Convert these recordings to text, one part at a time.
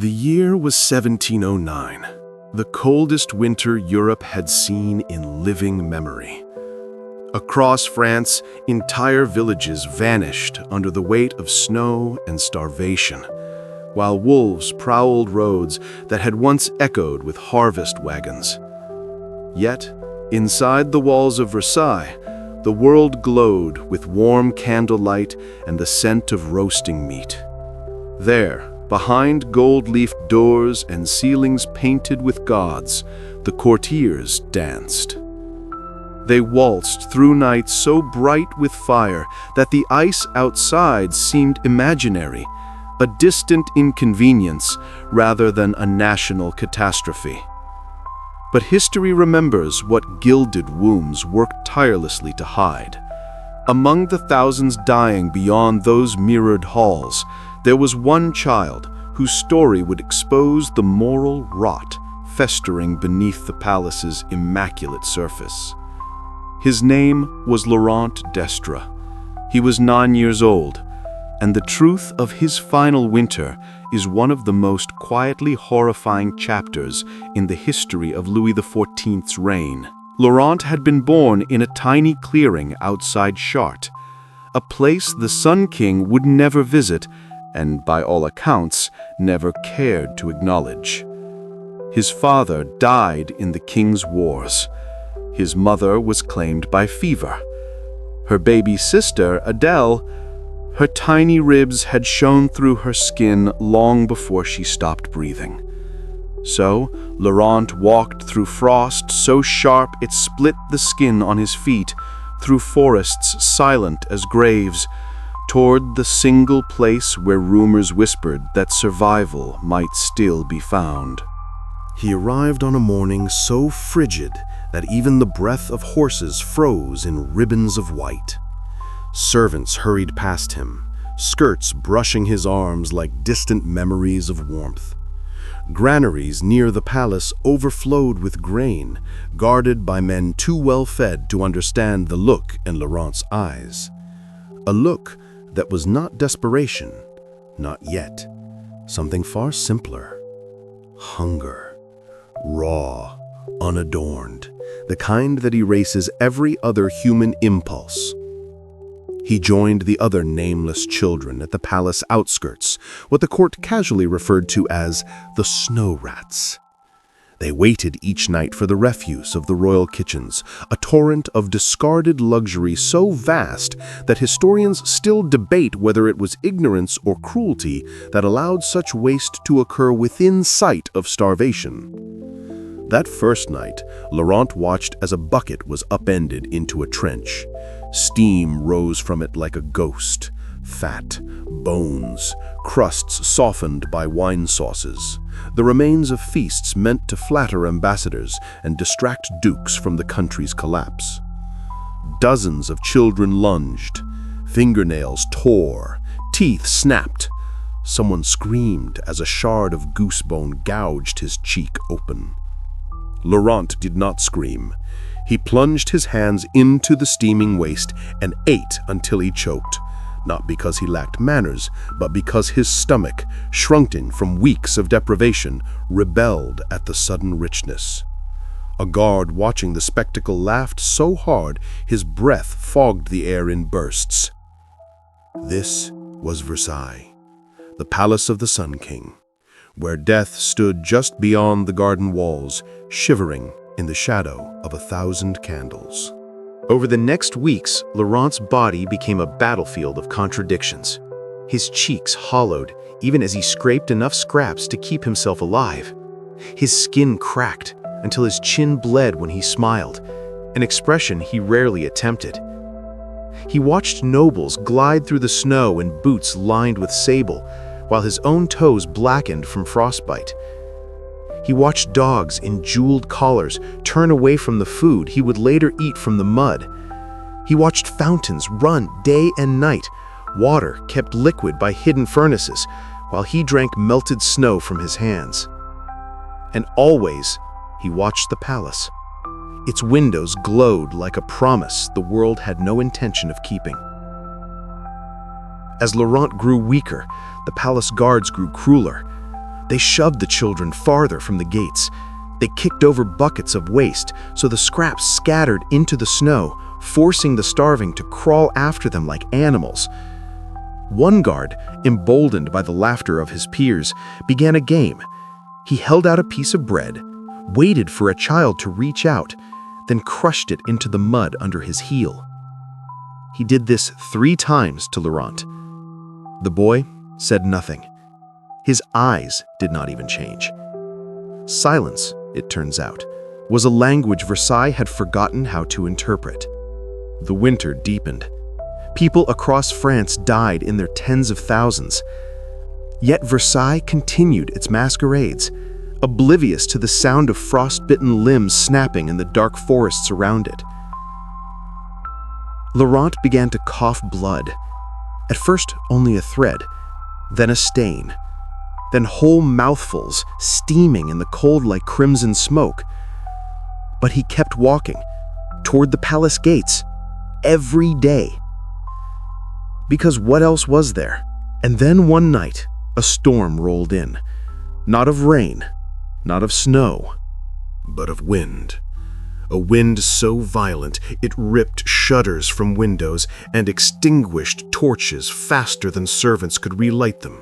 The year was 1709, the coldest winter Europe had seen in living memory. Across France, entire villages vanished under the weight of snow and starvation, while wolves prowled roads that had once echoed with harvest wagons. Yet, inside the walls of Versailles, the world glowed with warm candlelight and the scent of roasting meat. There, behind gold-leafed doors and ceilings painted with gods, the courtiers danced. They waltzed through nights so bright with fire that the ice outside seemed imaginary, a distant inconvenience rather than a national catastrophe. But history remembers what gilded wombs worked tirelessly to hide. Among the thousands dying beyond those mirrored halls, there was one child whose story would expose the moral rot festering beneath the palace's immaculate surface. His name was Laurent d'Estre. He was 9 years old, and the truth of his final winter is one of the most quietly horrifying chapters in the history of Louis XIV's reign. Laurent had been born in a tiny clearing outside Chartres, a place the Sun King would never visit and, by all accounts, never cared to acknowledge. His father died in the king's wars. His mother was claimed by fever. Her baby sister, Adele, her tiny ribs had shown through her skin long before she stopped breathing. So, Laurent walked through frost so sharp it split the skin on his feet, through forests silent as graves, toward the single place where rumors whispered that survival might still be found. He arrived on a morning so frigid that even the breath of horses froze in ribbons of white. Servants hurried past him, skirts brushing his arms like distant memories of warmth. Granaries near the palace overflowed with grain, guarded by men too well fed to understand the look in Laurent's eyes. A look that was not desperation, not yet. Something far simpler. Hunger. Raw, unadorned, the kind that erases every other human impulse. He joined the other nameless children at the palace outskirts, what the court casually referred to as the snow rats. They waited each night for the refuse of the royal kitchens, a torrent of discarded luxury so vast that historians still debate whether it was ignorance or cruelty that allowed such waste to occur within sight of starvation. That first night, Laurent watched as a bucket was upended into a trench. Steam rose from it like a ghost. Fat, bones, crusts softened by wine sauces. The remains of feasts meant to flatter ambassadors and distract dukes from the country's collapse. Dozens of children lunged. Fingernails tore. Teeth snapped. Someone screamed as a shard of goosebone gouged his cheek open. Laurent did not scream. He plunged his hands into the steaming waste and ate until he choked, not because he lacked manners, but because his stomach, shrunken from weeks of deprivation, rebelled at the sudden richness. A guard watching the spectacle laughed so hard his breath fogged the air in bursts. This was Versailles, the palace of the Sun King, where death stood just beyond the garden walls, shivering in the shadow of 1,000 candles. Over the next weeks, Laurent's body became a battlefield of contradictions. His cheeks hollowed even as he scraped enough scraps to keep himself alive. His skin cracked until his chin bled when he smiled, an expression he rarely attempted. He watched nobles glide through the snow in boots lined with sable, while his own toes blackened from frostbite. He watched dogs in jeweled collars turn away from the food he would later eat from the mud. He watched fountains run day and night, water kept liquid by hidden furnaces, while he drank melted snow from his hands. And always, he watched the palace. Its windows glowed like a promise the world had no intention of keeping. As Laurent grew weaker, the palace guards grew crueler. They shoved the children farther from the gates. They kicked over buckets of waste so the scraps scattered into the snow, forcing the starving to crawl after them like animals. One guard, emboldened by the laughter of his peers, began a game. He held out a piece of bread, waited for a child to reach out, then crushed it into the mud under his heel. He did this 3 times to Laurent. The boy said nothing. His eyes did not even change. Silence, it turns out, was a language Versailles had forgotten how to interpret. The winter deepened. People across France died in their tens of thousands. Yet Versailles continued its masquerades, oblivious to the sound of frost-bitten limbs snapping in the dark forests around it. Laurent began to cough blood. At first, only a thread, then a stain, then whole mouthfuls steaming in the cold like crimson smoke. But he kept walking, toward the palace gates, every day. Because what else was there? And then one night, a storm rolled in. Not of rain, not of snow, but of wind. A wind so violent it ripped shutters from windows and extinguished torches faster than servants could relight them.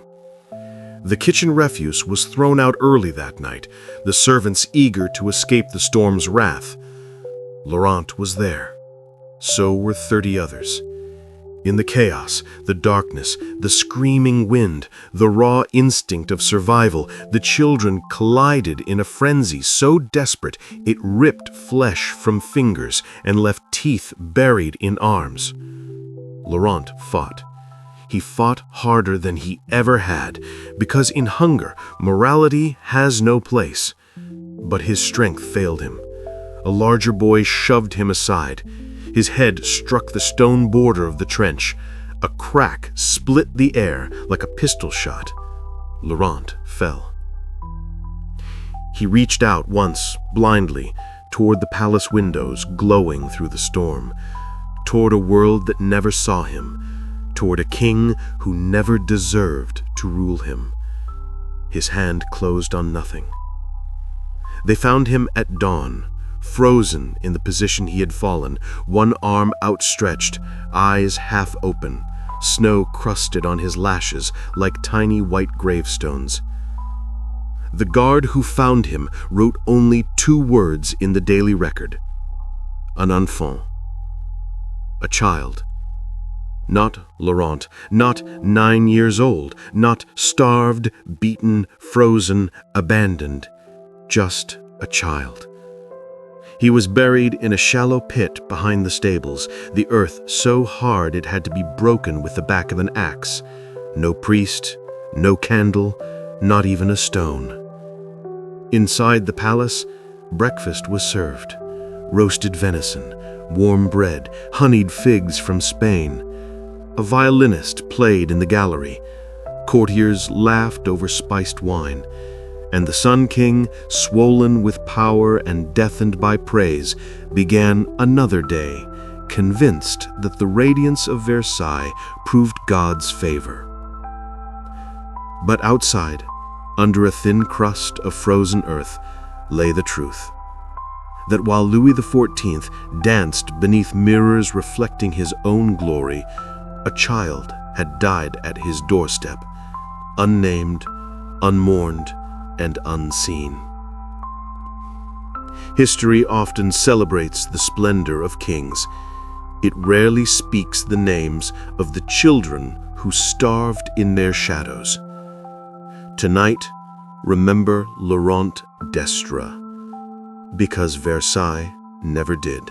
The kitchen refuse was thrown out early that night, the servants eager to escape the storm's wrath. Laurent was there. So were 30 others. In the chaos, the darkness, the screaming wind, the raw instinct of survival, the children collided in a frenzy so desperate it ripped flesh from fingers and left teeth buried in arms. Laurent fought. He fought harder than he ever had, because in hunger, morality has no place. But his strength failed him. A larger boy shoved him aside. His head struck the stone border of the trench. A crack split the air like a pistol shot. Laurent fell. He reached out once, blindly, toward the palace windows glowing through the storm, toward a world that never saw him, toward a king who never deserved to rule him. His hand closed on nothing. They found him at dawn, frozen in the position he had fallen, one arm outstretched, eyes half open, snow crusted on his lashes like tiny white gravestones. The guard who found him wrote only 2 words in the daily record: un enfant, a child. Not Laurent, not 9 years old, not starved, beaten, frozen, abandoned, just a child. He was buried in a shallow pit behind the stables, the earth so hard it had to be broken with the back of an axe. No priest, no candle, not even a stone. Inside the palace, breakfast was served. Roasted venison, warm bread, honeyed figs from Spain. A violinist played in the gallery. Courtiers laughed over spiced wine. And the Sun King, swollen with power and deafened by praise, began another day, convinced that the radiance of Versailles proved God's favor. But outside, under a thin crust of frozen earth, lay the truth. That while Louis XIV danced beneath mirrors reflecting his own glory, a child had died at his doorstep, unnamed, unmourned, and unseen. History often celebrates the splendor of kings. It rarely speaks the names of the children who starved in their shadows. Tonight, remember Laurent d'Estra, because Versailles never did.